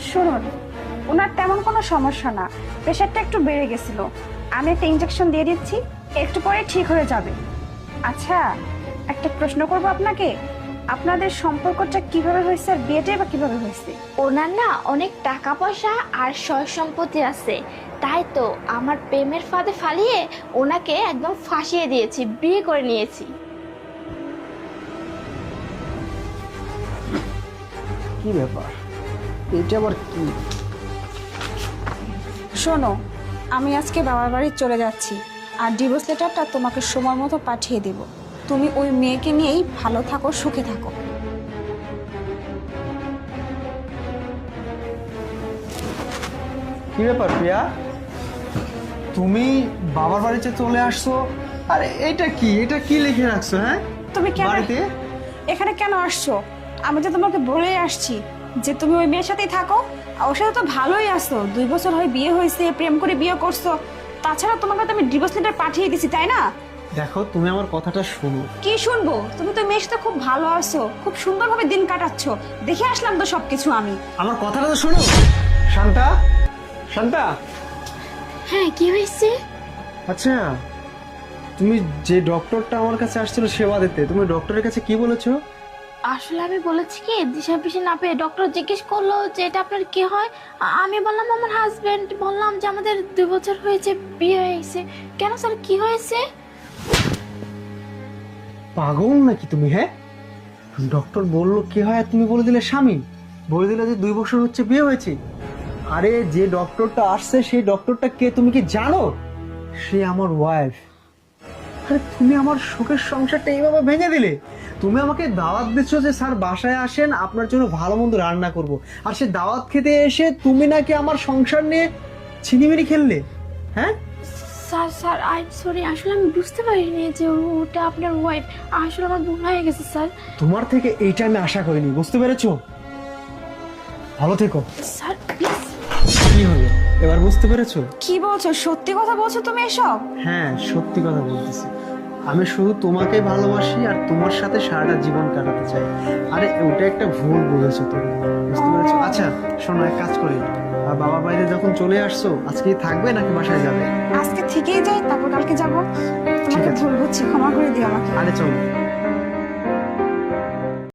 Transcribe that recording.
শুনুন, ওনার তেমন কোনো সমস্যা না, প্রেশারটা একটু বেড়ে গেছিল। আমি একটা ইনজেকশন দিয়ে দিচ্ছি, একটু পরে ঠিক হয়ে যাবে। আচ্ছা, একটা প্রশ্ন করবো আপনাকে, আপনাদের সম্পর্কটা কিভাবে হয়েছে আর বিয়েটাই বা কিভাবে হয়েছে? ওনার না অনেক টাকা পয়সা আর সয় সম্পত্তি আছে, তাই তো আমার প্রেমের ফাঁদে ফালিয়ে ওনাকে একদম ফাঁসিয়ে দিয়েছি, বিয়ে করে নিয়েছি। কি ব্যাপার, এটা আবার কি? শোনো, আমি আজকে বাবার বাড়ি চলে যাচ্ছি, আর ডিভোর্স লেটারটা তোমাকে সময় মতো পাঠিয়ে দেব। তুমি ওই মেয়েকে নিয়েই ভালো থাকো, সুখে থাকো। কি ব্যাপার প্রিয়া, তুমি বাবার বাড়িতে চলে আসছো? আরে এটা কি, এটা কি লিখে রাখছো? হ্যাঁ, তুমি কেন বাড়িতে এখানে কেন আসছো? আমি তো তোমাকে বলেই আসছি যে তুমি ওই মেয়ের সাথেই থাকো। আর ওর সাথে তো ভালোই আছো, 2 বছর হয় বিয়ে হয়েছে, প্রেম করে বিয়ে করছো। তাছাড়া তোমাকে তো আমি ডিভোর্স লেটার পাঠিয়ে দিছি, তাই না? দেখো, তুমি আমার কথাটা শোনো। কি শুনবো? তুমি তো মেয়ের সাথে খুব ভালো আছো, খুব সুন্দরভাবে দিন কাটাচ্ছো, দেখে আসলাম তো সবকিছু আমি। আমার কথাটা তো শোনো। শান্তা, শান্তা। হ্যাঁ, কি হয়েছে? আচ্ছা, তুমি যে ডক্টরটা আমার কাছে আসছিল সেবা দিতে, তুমি ডক্টরের কাছে কি বলেছো? আসলে আমি বলেছি কি, দিশা পিসে না পেয়ে ডক্টর জিজ্ঞেস করলো যে এটা আপনার কি হয়। আমি বললাম আমার হাজবেন্ড, বললাম যে আমাদের 2 বছর হয়েছে, বিয়ে হয়েছে। কেন স্যার, কি হয়েছে? পাগল নাকি তুমি? হ্যাঁ, ডক্টর বললো কি হয় আর তুমি বলে দিলে স্বামী, বলে দিলে যে 2 বছর হচ্ছে বিয়ে হয়েছে। আরে যে ডক্টরটা আসছে সেই ডক্টরটা কে তুমি কি জানো? সে আমার ওয়াইফ। আরে তুমি আমার সুখের সংসারটা এইভাবে ভেঙে দিলে। তুমি আমাকে দাওয়াত দিচ্ছ যে স্যার বাসায় আসেন, আপনার জন্য ভালো মন্দ রান্না করব, আর সে দাওয়াত খেতে এসে তুমি নাকি আমার সংসার নিয়ে ছিনিমিনি খেললে। হ্যাঁ স্যার স্যার আই সরি, আসলে আমি বুঝতে পারিনি যে ওটা আপনার ওয়াইফ। আসলে আমার ভুল হয়ে গেছে স্যার। তোমার থেকে এইটা আমি আশা করিনি, বুঝতে পেরেছো? ভালো থেকো। Sir please. কি হলো, এবার বুঝতে পেরেছো? কি বলছো? সত্যি কথা বলছো তুমি এসব? হ্যাঁ, সত্যি কথা বলতেছি। আমি শুধু তোমাকে ভালোবাসি আর তোমার সাথে সারাটা জীবন কাটাতে চাই। আরে ওটা একটা ভুল বুঝেছো তুমি, বুঝতে পেরেছো? আচ্ছা শোনো, এক কাজ করি, আর বাবার বাইরে যখন চলে আসছো, আজকে থাকবে নাকি বাসায় যাবে? আজকে থেকেই যাই, তারপর কালকে যাবো। ঠিক আছে। ভুল বুঝছি, ক্ষমা করে দিও আমাকে। আরে চলো।